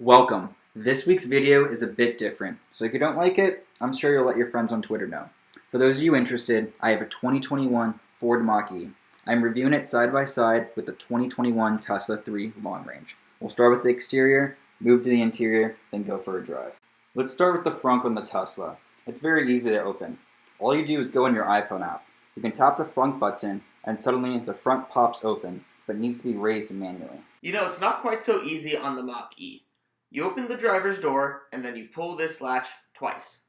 Welcome. This week's video is a bit different, so if you don't like it, I'm sure you'll let your friends on Twitter know. For those of you interested, I have a 2021 Ford Mach E. I'm reviewing it side by side with the 2021 Tesla 3 Long Range. We'll start with the exterior, move to the interior, then go for a drive. Let's start with the frunk on the Tesla. It's very easy to open. All you do is go in your iPhone app. You can tap the front button and suddenly the front pops open, but needs to be raised manually. You know, it's not quite so easy on the Mach E. You open the driver's door, and then you pull this latch twice.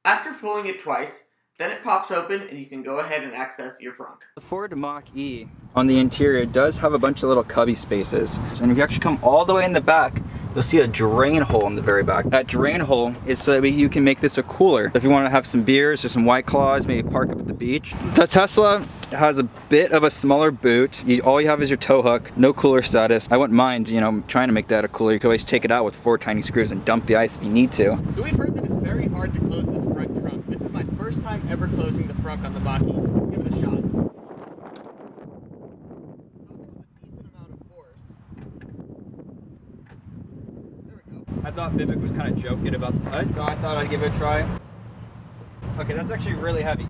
After pulling it twice, then it pops open, and you can go ahead and access your frunk. The Ford Mach E on the interior does have a bunch of little cubby spaces. And if you actually come all the way in the back, you'll see a drain hole in the very back. That drain hole is so that you can make this a cooler. If you want to have some beers or some White Claws, maybe park up at the beach. The Tesla has a bit of a smaller boot. All you have is your tow hook, no cooler status. I wouldn't mind, trying to make that a cooler. You can always take it out with 4 tiny screws and dump the ice if you need to. So we've heard that it's very hard to close this front trunk. This is my first time ever closing the frunk on the Mach E, so let's give it a shot. I thought Vivek was kind of joking about that, so I thought I'd give it a try. Okay, that's actually really heavy.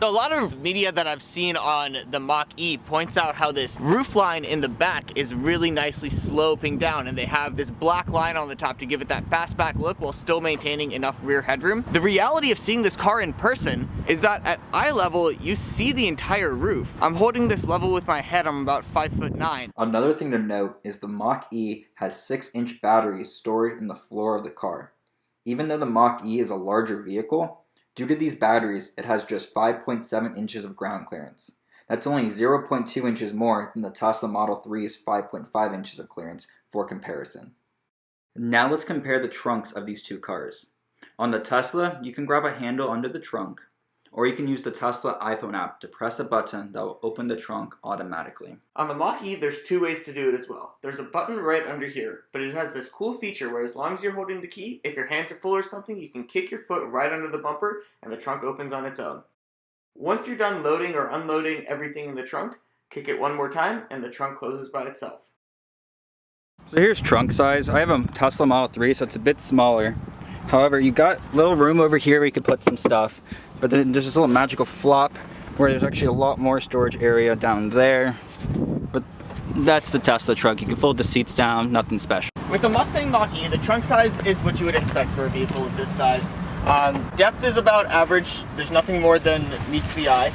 A lot of media that I've seen on the Mach E points out how this roof line in the back is really nicely sloping down, and they have this black line on the top to give it that fastback look while still maintaining enough rear headroom. The reality of seeing this car in person is that at eye level, you see the entire roof. I'm holding this level with my head, I'm about 5'9". Another thing to note is the Mach E has 6-inch batteries stored in the floor of the car. Even though the Mach E is a larger vehicle, due to these batteries, it has just 5.7 inches of ground clearance. That's only 0.2 inches more than the Tesla Model 3's 5.5 inches of clearance for comparison. Now let's compare the trunks of these two cars. On the Tesla, you can grab a handle under the trunk, or you can use the Tesla iPhone app to press a button that will open the trunk automatically. On the Mach E, there's 2 ways to do it as well. There's a button right under here, but it has this cool feature where as long as you're holding the key, if your hands are full or something, you can kick your foot right under the bumper and the trunk opens on its own. Once you're done loading or unloading everything in the trunk, kick it one more time and the trunk closes by itself. So here's trunk size. I have a Tesla Model 3, so it's a bit smaller. However, you got little room over here where you could put some stuff, but then there's this little magical flop where there's actually a lot more storage area down there. But that's the Tesla trunk. You can fold the seats down, nothing special. With the Mustang Mach E, the trunk size is what you would expect for a vehicle of this size. Depth is about average. There's nothing more than meets the eye.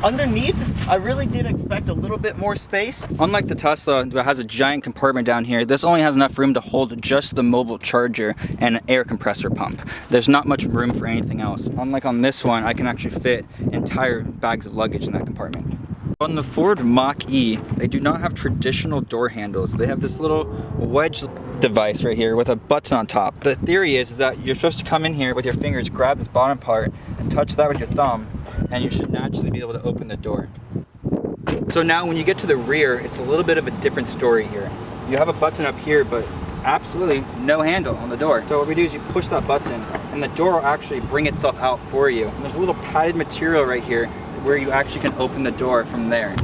Underneath, I really did expect a little bit more space. Unlike the Tesla that has a giant compartment down here, this only has enough room to hold just the mobile charger and an air compressor pump. There's not much room for anything else. Unlike on this one, I can actually fit entire bags of luggage in that compartment. On the Ford Mach E, they do not have traditional door handles. They have this little wedge device right here with a button on top. The theory is that you're supposed to come in here with your fingers, grab this bottom part, and touch that with your thumb, and you should naturally be able to open the door. So now when you get to the rear, it's a little bit of a different story here. You have a button up here, but absolutely no handle on the door. So what we do is you push that button, and the door will actually bring itself out for you. And there's a little padded material right here where you actually can open the door from there.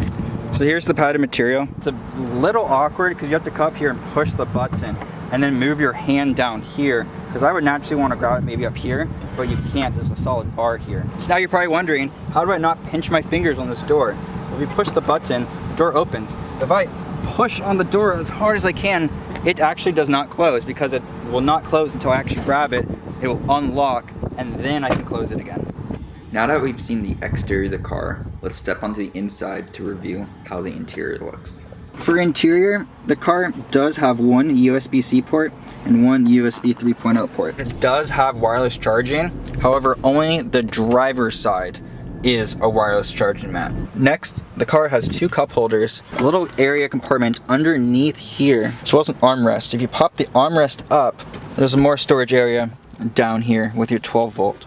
So here's the padded material. It's a little awkward because you have to come up here and push the button and then move your hand down here, because I would naturally want to grab it maybe up here, but you can't. There's a solid bar here. So now you're probably wondering, how do I not pinch my fingers on this door? If you push the button, the door opens. If I push on the door as hard as I can, it actually does not close, because it will not close until I actually grab it. It will unlock, and then I can close it again. Now that we've seen the exterior of the car, let's step onto the inside to review how the interior looks. For interior, the car does have one USB-C port and one USB 3.0 port. It does have wireless charging, however, only the driver's side is a wireless charging mat. Next, the car has 2 cup holders, a little area compartment underneath here, as well as an armrest. If you pop the armrest up, there's more storage area down here with your 12 volt.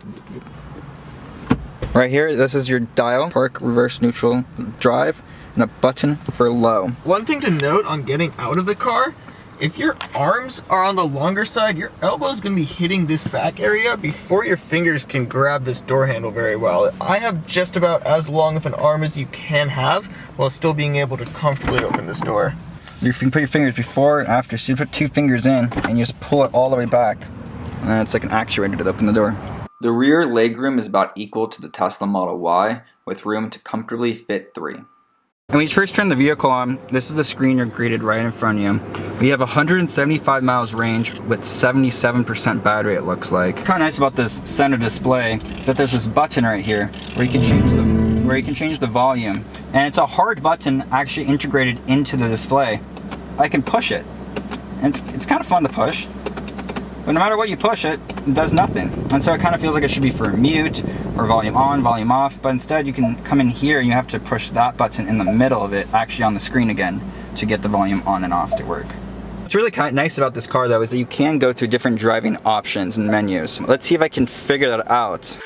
Right here, this is your dial, park, reverse, neutral, drive, and a button for low. One thing to note on getting out of the car if your arms are on the longer side, your elbow is going to be hitting this back area before your fingers can grab this door handle very well. I have just about as long of an arm as you can have while still being able to comfortably open this door. You can put your fingers before and after, so you put 2 fingers in and you just pull it all the way back. And then it's like an actuator to open the door. The rear legroom is about equal to the Tesla Model Y, with room to comfortably fit 3. When you first turn the vehicle on, this is the screen you're greeted right in front of you. We have 175 miles range with 77% battery, it looks like. Kind of nice about this center display is that there's this button right here where you can change the volume. And it's a hard button actually integrated into the display. I can push it. And it's kind of fun to push. But no matter what you push it does nothing. And so it kind of feels like it should be for mute or volume on, volume off. But instead you can come in here and you have to push that button in the middle of it, actually on the screen again, to get the volume on and off to work. What's really kind of nice about this car though is that you can go through different driving options and menus. Let's see if I can figure that out.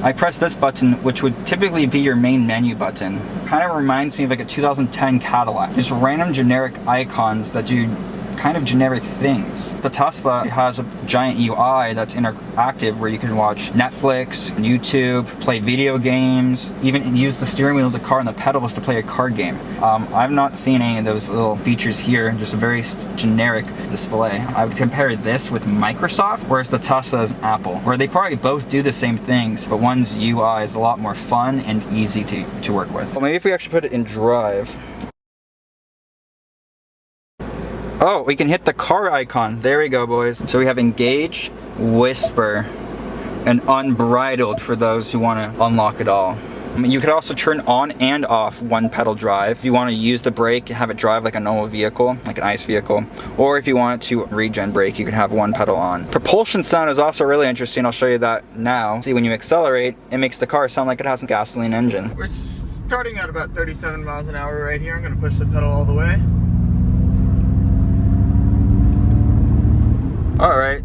I press this button, which would typically be your main menu button. Kind of reminds me of like a 2010 Cadillac. Just random generic icons that do kind of generic things. The Tesla has a giant UI that's interactive where you can watch Netflix, YouTube, play video games, even use the steering wheel of the car and the pedals to play a card game. I've not seen any of those little features here, just a very generic display. I would compare this with Microsoft, whereas the Tesla is Apple, where they probably both do the same things, but one's UI is a lot more fun and easy to work with. Well, maybe if we actually put it in drive. Oh, we can hit the car icon. There we go, boys. So we have engage, whisper, and unbridled for those who want to unlock it all. You could also turn on and off one pedal drive. If you want to use the brake, have it drive like a normal vehicle, like an ICE vehicle. Or if you want to regen brake, you can have one pedal on. Propulsion sound is also really interesting. I'll show you that now. See, when you accelerate, it makes the car sound like it has a gasoline engine. We're starting at about 37 miles an hour right here. I'm going to push the pedal all the way. Alright,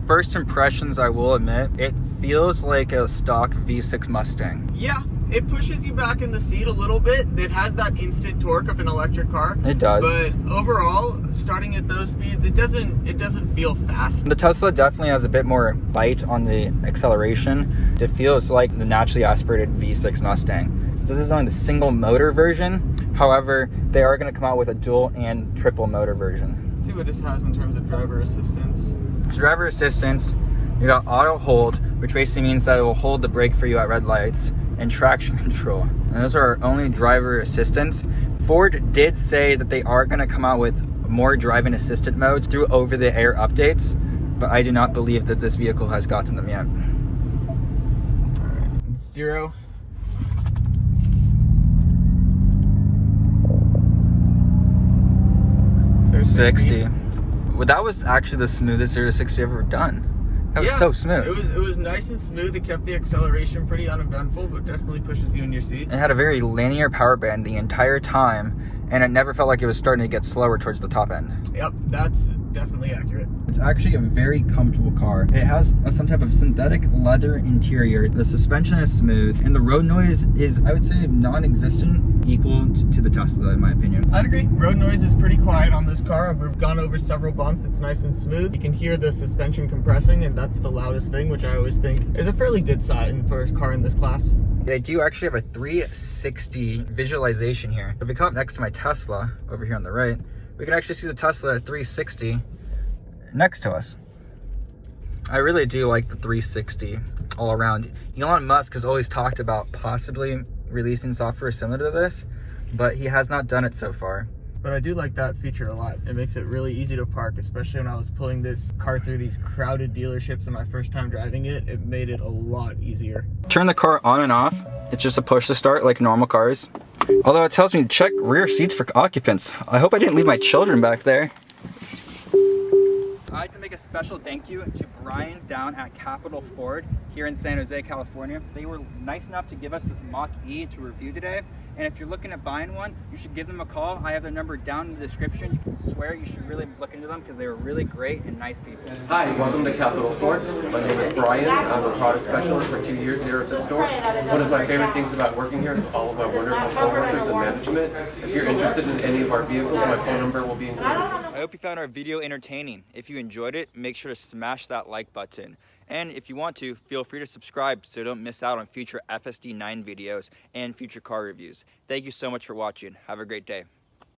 first impressions, I will admit, it feels like a stock V6 Mustang. Yeah, it pushes you back in the seat a little bit. It has that instant torque of an electric car. It does. But overall, starting at those speeds, it doesn't feel fast. The Tesla definitely has a bit more bite on the acceleration. It feels like the naturally aspirated V6 Mustang. This is only the single motor version. However, they are going to come out with a dual and triple motor version. See what it has in terms of driver assistance. Driver assistance, you got auto hold, which basically means that it will hold the brake for you at red lights, and traction control. And those are our only driver assistance. Ford did say that they are going to come out with more driving assistant modes through over-the-air updates, but I do not believe that this vehicle has gotten them yet. All right, 0. There's 60. Well, that was actually the smoothest 0 to 60 I've ever done. That was so smooth. It was nice and smooth. It kept the acceleration pretty uneventful, but definitely pushes you in your seat. It had a very linear power band the entire time, and it never felt like it was starting to get slower towards the top end. Yep, that's definitely accurate. It's actually a very comfortable car. It has some type of synthetic leather interior. The suspension is smooth, and the road noise is, I would say, non-existent, equal to the Tesla, in my opinion. I'd agree. Road noise is pretty quiet on this car. We've gone over several bumps. It's nice and smooth. You can hear the suspension compressing, and that's the loudest thing, which I always think is a fairly good sign for a car in this class. They do actually have a 360 visualization here. If we come up next to my Tesla, over here on the right, we can actually see the Tesla at 360 next to us. I really do like the 360 all around. Elon Musk has always talked about possibly releasing software similar to this, but he has not done it so far. But I do like that feature a lot. It makes it really easy to park, especially when I was pulling this car through these crowded dealerships in my first time driving it. It made it a lot easier. Turn the car on and off. It's just a push to start like normal cars. Although it tells me to check rear seats for occupants. I hope I didn't leave my children back there. I'd like to make a special thank you to Brian down at Capital Ford. here in San Jose, California. They were nice enough to give us this Mach E to review today. And if you're looking at buying one, you should give them a call. I have their number down in the description. You can swear you should really look into them because they were really great and nice people. Hi, welcome to Capital Ford. My name is Brian. I'm a product specialist for 2 years here at the store. One of my favorite things about working here is all of my wonderful coworkers and management. If you're interested in any of our vehicles, my phone number will be included. I hope you found our video entertaining. If you enjoyed it, make sure to smash that like button. And if you want to, feel free to subscribe so you don't miss out on future FSD9 videos and future car reviews. Thank you so much for watching. Have a great day.